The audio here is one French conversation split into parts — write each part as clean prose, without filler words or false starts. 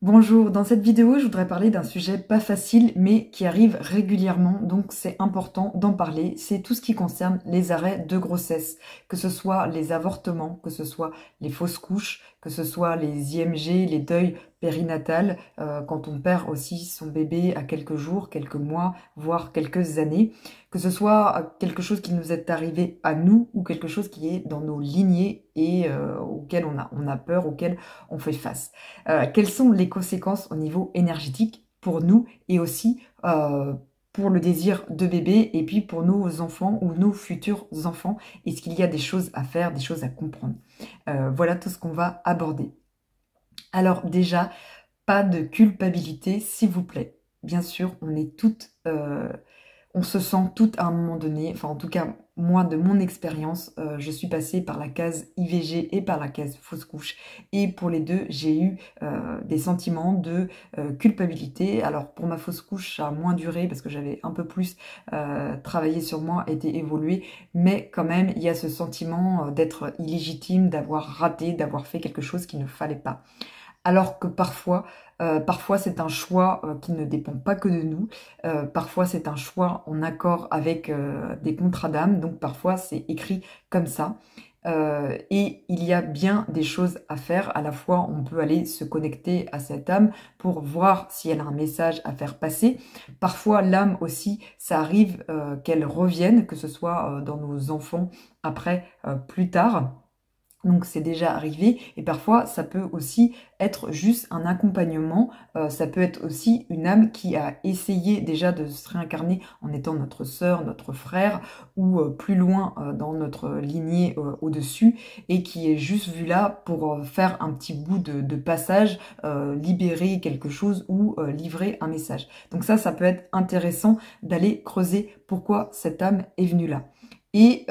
Bonjour, dans cette vidéo, je voudrais parler d'un sujet pas facile, mais qui arrive régulièrement, donc c'est important d'en parler. C'est tout ce qui concerne les arrêts de grossesse, que ce soit les avortements, que ce soit les fausses couches, que ce soit les IMG, les deuils périnatales, quand on perd aussi son bébé à quelques jours, quelques mois, voire quelques années, que ce soit quelque chose qui nous est arrivé à nous ou quelque chose qui est dans nos lignées et auquel on a peur, auquel on fait face. Quelles sont les conséquences au niveau énergétique pour nous et aussi pour le désir de bébé et puis pour nos enfants ou nos futurs enfants? Est-ce qu'il y a des choses à faire, des choses à comprendre? Voilà tout ce qu'on va aborder. Alors déjà, pas de culpabilité, s'il vous plaît. Bien sûr, on est toutes on se sent toutes à un moment donné, enfin en tout cas moi de mon expérience, je suis passée par la case IVG et par la case fausse couche et pour les deux j'ai eu des sentiments de culpabilité. Alors pour ma fausse couche ça a moins duré parce que j'avais un peu plus travaillé sur moi, été évolué, mais quand même il y a ce sentiment d'être illégitime, d'avoir raté, d'avoir fait quelque chose qu'il ne fallait pas. Alors que parfois c'est un choix qui ne dépend pas que de nous. Parfois c'est un choix en accord avec des contrats d'âme. Donc parfois c'est écrit comme ça. Et il y a bien des choses à faire. À la fois, on peut aller se connecter à cette âme pour voir si elle a un message à faire passer. Parfois, l'âme aussi, ça arrive qu'elle revienne, que ce soit dans nos enfants après, plus tard. Donc c'est déjà arrivé et parfois ça peut aussi être juste un accompagnement, ça peut être aussi une âme qui a essayé déjà de se réincarner en étant notre sœur, notre frère ou plus loin dans notre lignée au-dessus et qui est juste vue là pour faire un petit bout de passage, libérer quelque chose ou livrer un message. Donc ça peut être intéressant d'aller creuser pourquoi cette âme est venue là. Et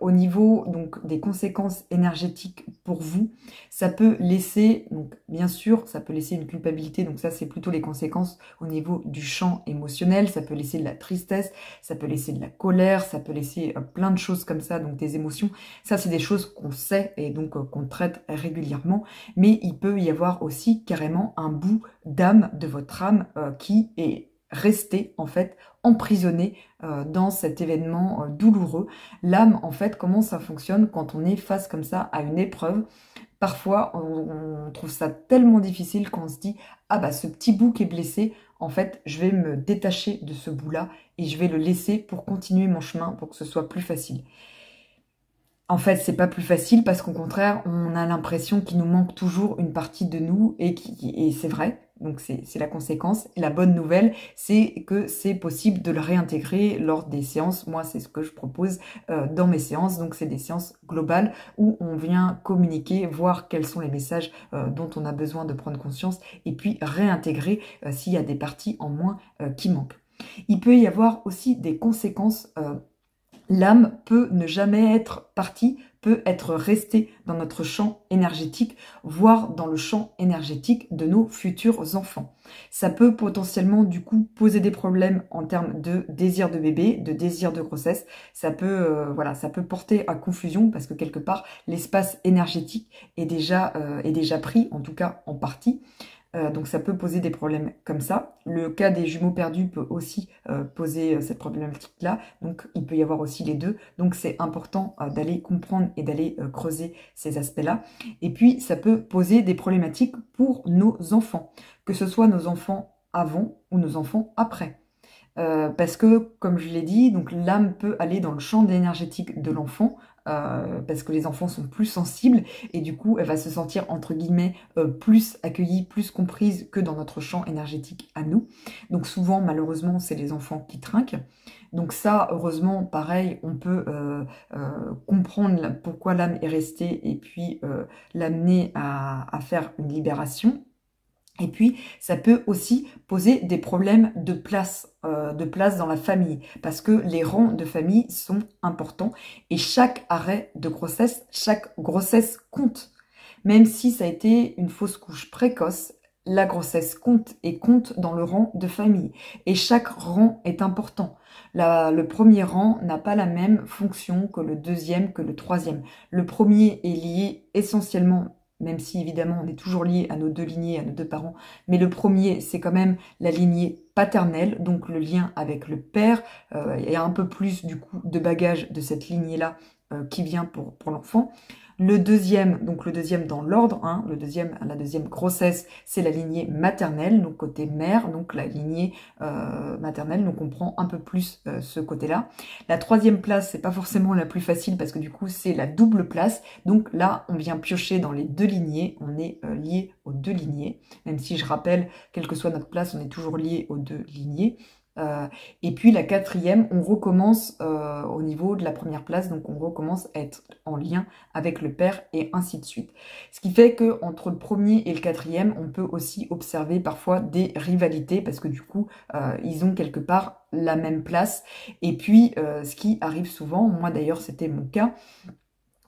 au niveau donc des conséquences énergétiques pour vous, ça peut laisser, donc bien sûr, ça peut laisser une culpabilité, donc ça c'est plutôt les conséquences au niveau du champ émotionnel, ça peut laisser de la tristesse, ça peut laisser de la colère, ça peut laisser plein de choses comme ça, donc des émotions. Ça c'est des choses qu'on sait et donc qu'on traite régulièrement, mais il peut y avoir aussi carrément un bout d'âme de votre âme qui est resté en fait emprisonné dans cet événement douloureux. L'âme, en fait, comment ça fonctionne quand on est face comme ça à une épreuve? Parfois, on trouve ça tellement difficile qu'on se dit « Ah bah ce petit bout qui est blessé, en fait, je vais me détacher de ce bout-là et je vais le laisser pour continuer mon chemin pour que ce soit plus facile. » En fait, c'est pas plus facile parce qu'au contraire, on a l'impression qu'il nous manque toujours une partie de nous et c'est vrai. Donc c'est la conséquence. Et la bonne nouvelle, c'est que c'est possible de le réintégrer lors des séances. Moi, c'est ce que je propose dans mes séances. Donc c'est des séances globales où on vient communiquer, voir quels sont les messages dont on a besoin de prendre conscience et puis réintégrer s'il y a des parties en moins qui manquent. Il peut y avoir aussi des conséquences. L'âme peut ne jamais être partie, peut être restée dans notre champ énergétique, voire dans le champ énergétique de nos futurs enfants. Ça peut potentiellement du coup poser des problèmes en termes de désir de bébé, de désir de grossesse. Ça peut, voilà, ça peut porter à confusion parce que quelque part l'espace énergétique est déjà pris, en tout cas en partie. Donc ça peut poser des problèmes comme ça. Le cas des jumeaux perdus peut aussi poser cette problématique-là. Donc il peut y avoir aussi les deux. Donc c'est important d'aller comprendre et d'aller creuser ces aspects-là. Et puis ça peut poser des problématiques pour nos enfants, que ce soit nos enfants avant ou nos enfants après. Parce que, comme je l'ai dit, donc l'âme peut aller dans le champ énergétique de l'enfant, parce que les enfants sont plus sensibles, et du coup, elle va se sentir, entre guillemets, plus accueillie, plus comprise que dans notre champ énergétique à nous. Donc souvent, malheureusement, c'est les enfants qui trinquent. Donc ça, heureusement, pareil, on peut comprendre pourquoi l'âme est restée, et puis l'amener à faire une libération. Et puis, ça peut aussi poser des problèmes de place dans la famille, parce que les rangs de famille sont importants et chaque arrêt de grossesse, chaque grossesse compte. Même si ça a été une fausse couche précoce, la grossesse compte et compte dans le rang de famille. Et chaque rang est important. Le premier rang n'a pas la même fonction que le deuxième, que le troisième. Le premier est lié essentiellement même si évidemment on est toujours lié à nos deux lignées, à nos deux parents, mais le premier c'est quand même la lignée paternelle, donc le lien avec le père, et un peu plus du coup de bagage de cette lignée-là qui vient pour l'enfant. Le deuxième, donc le deuxième dans l'ordre, hein, la deuxième grossesse, c'est la lignée maternelle, donc côté mère, donc la lignée maternelle, donc on prend un peu plus ce côté-là. La troisième place, c'est pas forcément la plus facile parce que du coup c'est la double place, donc là on vient piocher dans les deux lignées, on est lié aux deux lignées, même si je rappelle, quelle que soit notre place, on est toujours lié aux deux lignées. Et puis la quatrième, on recommence au niveau de la première place, donc on recommence à être en lien avec le père et ainsi de suite. Ce qui fait que entre le premier et le quatrième, on peut aussi observer parfois des rivalités parce que du coup, ils ont quelque part la même place. Et puis, ce qui arrive souvent, moi d'ailleurs c'était mon cas,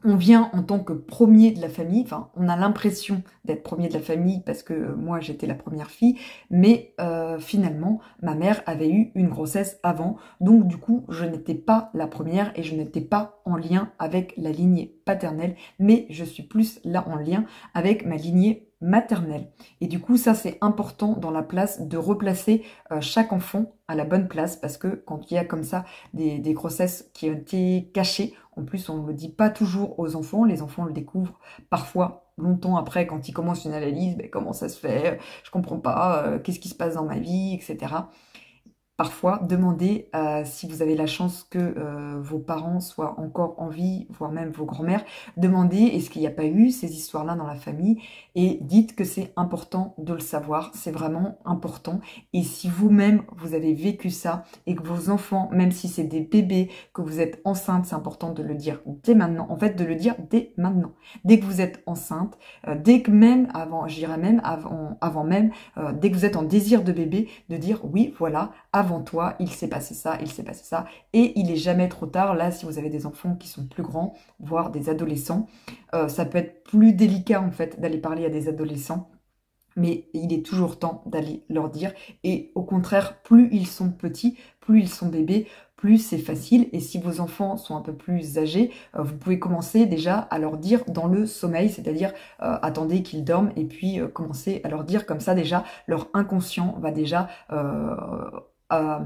on vient en tant que premier de la famille, enfin on a l'impression d'être premier de la famille parce que moi j'étais la première fille, mais finalement ma mère avait eu une grossesse avant, donc du coup je n'étais pas la première et je n'étais pas en lien avec la lignée paternelle, mais je suis plus là en lien avec ma lignée maternelle. Et du coup ça c'est important dans la place de replacer chaque enfant à la bonne place parce que quand il y a comme ça des grossesses qui ont été cachées, en plus, on ne le dit pas toujours aux enfants. Les enfants le découvrent parfois longtemps après quand ils commencent une analyse. Ben, comment ça se fait? Je comprends pas. Qu'est-ce qui se passe dans ma vie, etc. Parfois, demandez si vous avez la chance que vos parents soient encore en vie, voire même vos grands-mères, demandez est-ce qu'il n'y a pas eu ces histoires-là dans la famille et dites que c'est important de le savoir, c'est vraiment important. Et si vous-même, vous avez vécu ça et que vos enfants, même si c'est des bébés, que vous êtes enceinte, c'est important de le dire dès maintenant, en fait de le dire dès maintenant. Dès que vous êtes enceinte, dès que même avant, je dirais même avant même, dès que vous êtes en désir de bébé, de dire oui, voilà, avant toi, il s'est passé ça, il s'est passé ça, et il est jamais trop tard. Là, si vous avez des enfants qui sont plus grands, voire des adolescents, ça peut être plus délicat en fait d'aller parler à des adolescents, mais il est toujours temps d'aller leur dire, et au contraire, plus ils sont petits, plus ils sont bébés, plus c'est facile, et si vos enfants sont un peu plus âgés, vous pouvez commencer déjà à leur dire dans le sommeil, c'est-à-dire attendez qu'ils dorment, et puis commencer à leur dire comme ça déjà, leur inconscient euh,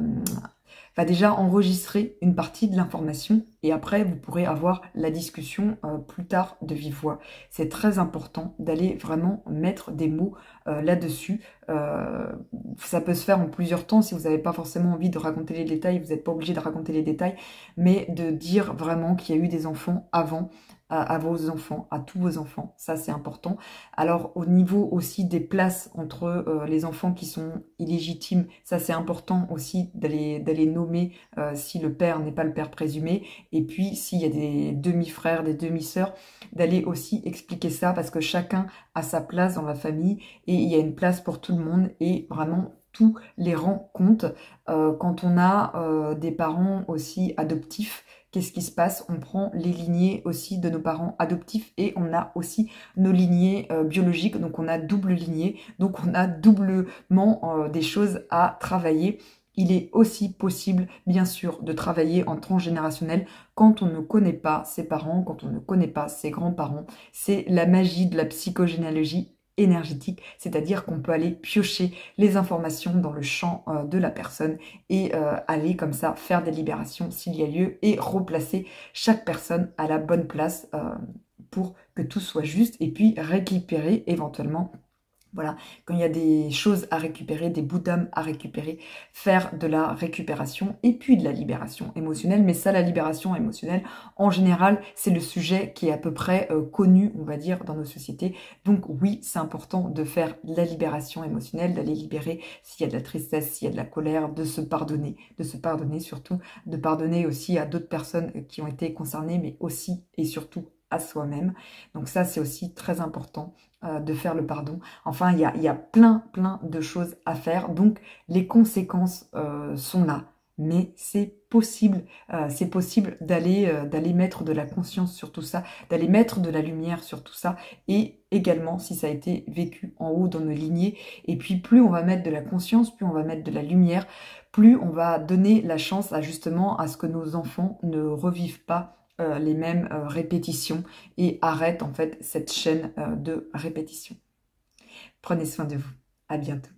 va déjà enregistrer une partie de l'information et après vous pourrez avoir la discussion plus tard de vive voix. C'est très important d'aller vraiment mettre des mots là-dessus. Ça peut se faire en plusieurs temps si vous n'avez pas forcément envie de raconter les détails, vous n'êtes pas obligé de raconter les détails, mais de dire vraiment qu'il y a eu des enfants avant, à vos enfants, à tous vos enfants, ça c'est important. Alors au niveau aussi des places entre les enfants qui sont illégitimes, ça c'est important aussi d'aller nommer si le père n'est pas le père présumé, et puis s'il y a des demi-frères, des demi-sœurs, d'aller aussi expliquer ça parce que chacun a sa place dans la famille et il y a une place pour tout le monde et vraiment tous les rangs comptent. Quand on a des parents aussi adoptifs, qu'est-ce qui se passe? On prend les lignées aussi de nos parents adoptifs et on a aussi nos lignées biologiques, donc on a double lignée, donc on a doublement des choses à travailler. Il est aussi possible, bien sûr, de travailler en transgénérationnel quand on ne connaît pas ses parents, quand on ne connaît pas ses grands-parents. C'est la magie de la psychogénéalogie énergétique, c'est-à-dire qu'on peut aller piocher les informations dans le champ de la personne et aller comme ça faire des libérations s'il y a lieu et replacer chaque personne à la bonne place pour que tout soit juste et puis récupérer éventuellement. Voilà, quand il y a des choses à récupérer, des bouts d'âme à récupérer, faire de la récupération et puis de la libération émotionnelle. Mais ça, la libération émotionnelle, en général, c'est le sujet qui est à peu près connu, on va dire, dans nos sociétés. Donc oui, c'est important de faire de la libération émotionnelle, d'aller libérer s'il y a de la tristesse, s'il y a de la colère, de se pardonner surtout, de pardonner aussi à d'autres personnes qui ont été concernées, mais aussi et surtout à soi-même. Donc ça, c'est aussi très important de faire le pardon. Enfin, il y a plein de choses à faire. Donc, les conséquences sont là. Mais c'est possible d'aller mettre de la conscience sur tout ça, d'aller mettre de la lumière sur tout ça, et également si ça a été vécu en haut dans nos lignées. Et puis plus on va mettre de la conscience, plus on va mettre de la lumière, plus on va donner la chance à justement à ce que nos enfants ne revivent pas les mêmes répétitions et arrête en fait cette chaîne de répétition. Prenez soin de vous. À bientôt.